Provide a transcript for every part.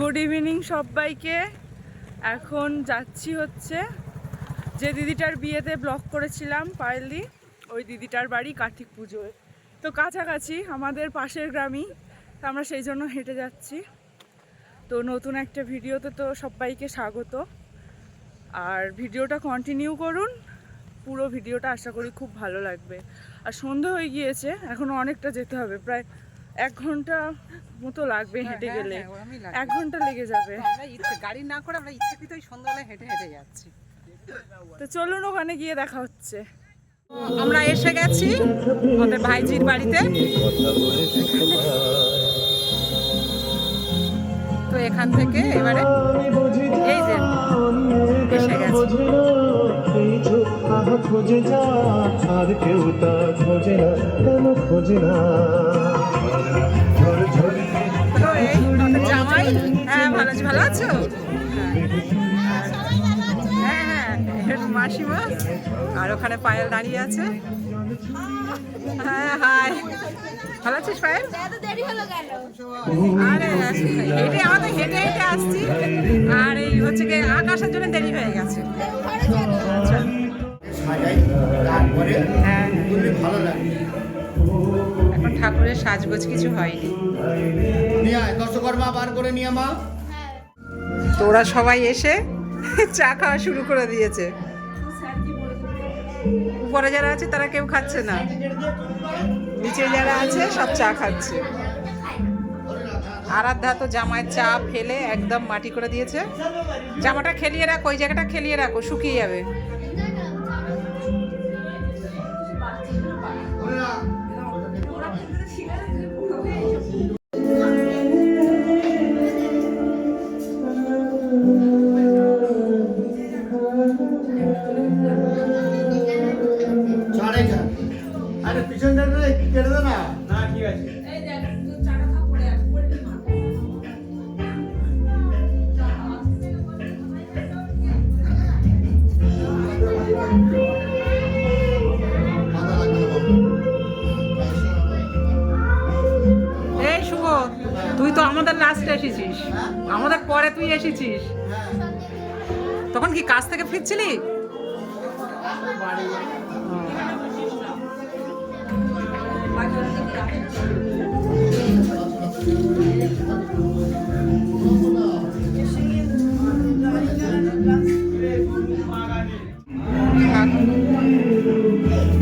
Good evening সবাইকে। এখন যাচ্ছি হচ্ছে যে দিদিটার বিয়েতে ব্লগ করেছিলাম পায়েলদি, ওই দিদিটার বাড়ি কার্তিক পুজোয়। তো কাছাকাছি আমাদের পাশের গ্রামই, তো আমরা সেই জন্য হেঁটে যাচ্ছি। তো নতুন একটা ভিডিওতে তো সবাইকে স্বাগত, আর ভিডিওটা কন্টিনিউ করুন। পুরো ভিডিওটা আশা করি খুব ভালো লাগবে। আর সন্ধে হয়ে গিয়েছে, এখনও অনেকটা যেতে হবে, প্রায় 1 ঘন্টা মতো লাগবে হেঁটে গেলে। 1 ঘন্টা লেগে যাবে। গাড়ি না করে আমরা ইচ্ছাকৃতই সন্ধ্যাবেলায় হেঁটে হেঁটে যাচ্ছি। তো চলুন, ওখানে গিয়ে দেখা হচ্ছে। আমরা এসে গেছি আমাদের ভাইজির বাড়িতে। তো এখান থেকে এবারে এই যে এসে গেছি। খোঁজে যা আর কেউ তা খোঁজে না, কেন খোঁজে না। তো এই আমাদের জামাই। হ্যাঁ, ভালো আছো? হ্যাঁ, মাসিমা। আর ওখানে পায়েল দাঁড়িয়ে আছে। হ্যাঁ, হাই, ভালো আছিস পায়েল? আরে হেঁটে আমাদের হেঁটে হেঁটে আসছি, আর এই হচ্ছে কি আকাশের জন্য দেরি হয়ে গেছে। হ্যাঁ, এখন ঠাকুরের সাজগোজ কিছু হয়নি। তো ওরা সবাই এসে চা খাওয়া শুরু করে দিয়েছে। উপরে যারা আছে তারা কেউ খাচ্ছে না, নিচে যারা আছে সব চা খাচ্ছে। আরাধ্যা তো জামায় চা ফেলে একদম মাটি করে দিয়েছে। জামাটা খেলিয়ে রাখো, ওই জায়গাটা খেলিয়ে রাখো, শুকিয়ে যাবে। তুই তো আমাদের লাস্টে এসেছিস, আমাদের পরে তুই এসেছিস। তখন কি কাজ থেকে ফিরছিলি?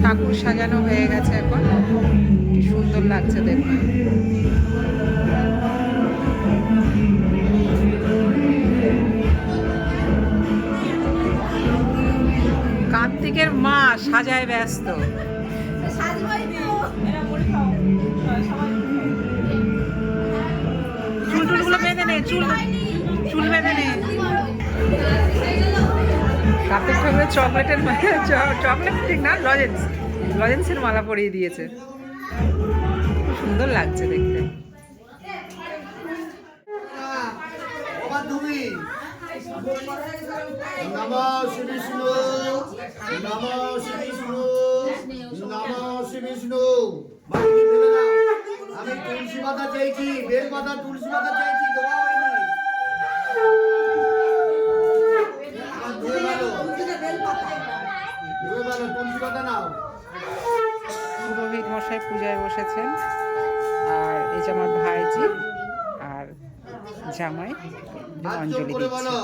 ঠাকুর সাজানো হয়ে গেছে, এখন কি সুন্দর লাগছে দেখুন। কার্তিকের মা সাজায় ব্যস্ত। চুলগুলো বেঁধে নে, চুল বেঁধে নে। কার্তিক ঠাকুরের চকলেট ঠিক না, লজেন্সের মালা পরিয়ে দিয়েছে। খুব সুন্দর লাগছে দেখতে। আমি তুলসী পাতা চাইছি, বেল পাতা, তুলসী পাতা চাইছি, দেওয়া হয়নি। তুলসী পাতা নাও। পুরোহিত মশাই পূজায় বসেছেন, আর এই যে আমার ভাইজি আর জামাই অঞ্জলি দিচ্ছে।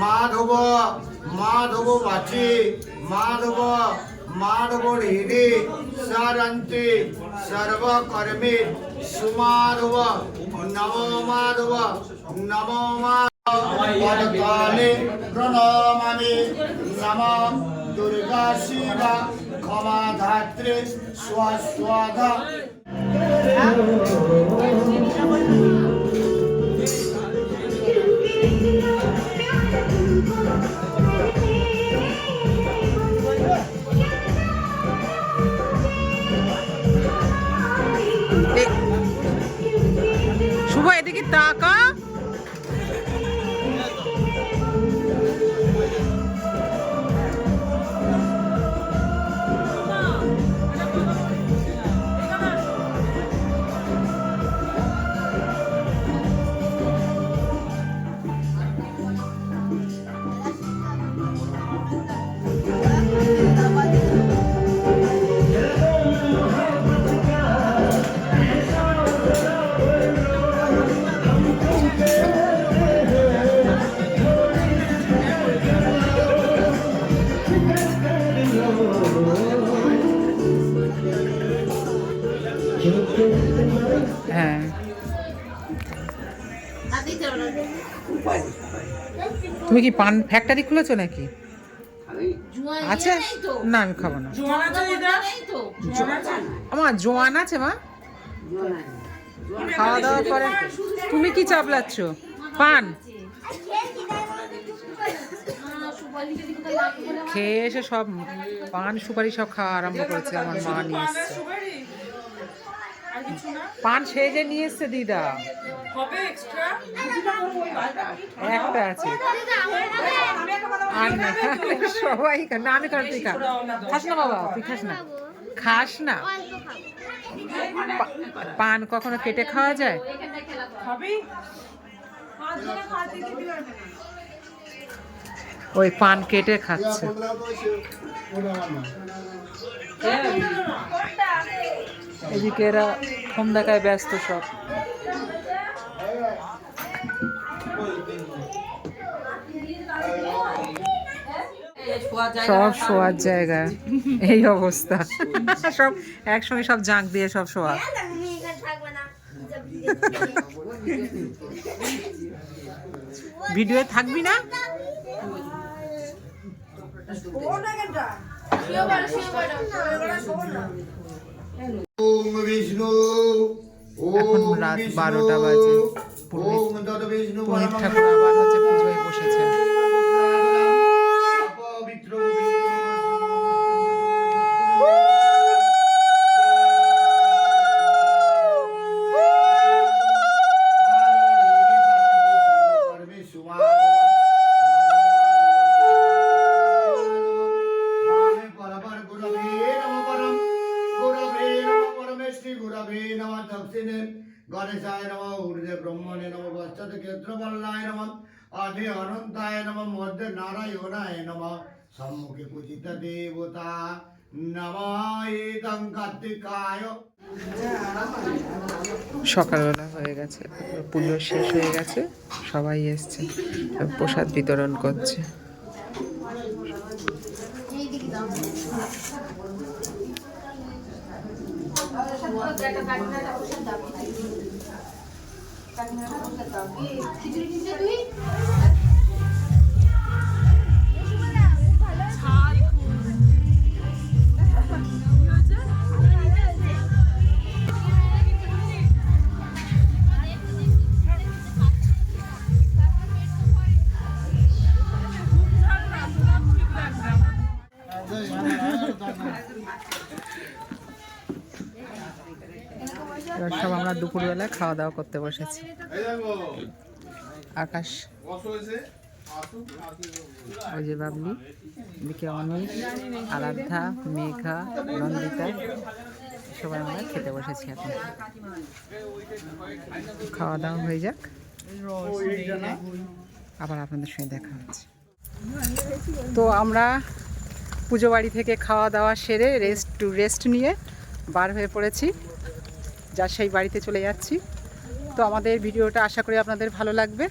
মাধব মাধব বাচি মাধব মাধব হৃদে সারন্তে সর্বকর্মে সুমাধব নমো মাধব নমো মাধবে প্রণমামি নমো দুর্গা শিবা ক্ষমা ধাত্রে স্বাস্বাধা। শুভ এদিকে তাকা। হ্যাঁ তুমি কি পান ফ্যাক্টরি খুলেছো নাকি? আছে না, আমি খাবো না। আমার জোয়ান আছে মা, খাওয়া দাওয়া করে। তুমি কি চাপলাচ্ছ? পান খেয়ে এসে সব পান সুপারি সব খাওয়া আরম্ভ করেছে। আমার মা নিয়ে এসছে পান, সেজে নিয়ে এসছে দিদা। একটা আছে আর না, সবাই না। আমি খাস, তুই খাস না বাবা, তুই খাস না, খাস না। পান কখনো কেটে খাওয়া যায়? ওই পান কেটে খাচ্ছে। এদিকে এরা ফোন দেখায় ব্যস্ত সব। সব শোয়ার জায়গা, এই অবস্থা। সব একসঙ্গে সব জাঁক দিয়ে সব শোয়া। ভিডিও থাকবি না? ওম বিষ্ণু এখন রাত 12টা বাজে। ওম তদ বিষ্ণু পুরোহিত ঠাকুর আবার হচ্ছে পুজোয় বসেছেন। পবিত্র गणेशाय नमः ऊर्जे ब्रह्मणे नमः पश्चात् क्षेत्रफलाय नमः आदि अनंताय नमः मध्य नारायणाय नमः सम्मुखे पूजित देवता नमः एतं कार्तिकाय। সকালবেলা হয়ে গেছে, পুজো শেষ হয়ে গেছে, সবাই এসছে, প্রসাদ বিতরণ করছে। এবার সব আমরা দুপুরবেলা খাওয়া দাওয়া করতে বসেছি। আকাশ, ওই যে বাবলি, এদিকে অনিক, আরাধ্যা, মেঘা, নন্দিতা, সবাই আমরা খেতে বসেছি। এখন খাওয়া দাওয়া হয়ে যাক, আবার আপনাদের সঙ্গে দেখা হচ্ছে। তো আমরা পুজো বাড়ি থেকে খাওয়া দাওয়া সেরে রেস্ট নিয়ে বার হয়ে পড়েছি, যার সেই বাড়িতে চলে যাচ্ছি। তো আমাদের ভিডিওটা আশা করি আপনাদের ভালো লাগবে।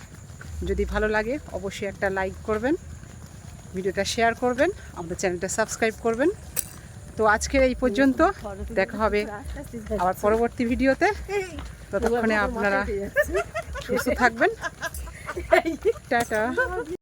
যদি ভালো লাগে অবশ্যই একটা লাইক করবেন, ভিডিওটা শেয়ার করবেন, আমাদের চ্যানেলটা সাবস্ক্রাইব করবেন। তো আজকের এই পর্যন্ত, দেখা হবে আবার পরবর্তী ভিডিওতে। ততক্ষণে আপনারা সুস্থ থাকবেন। টাটা।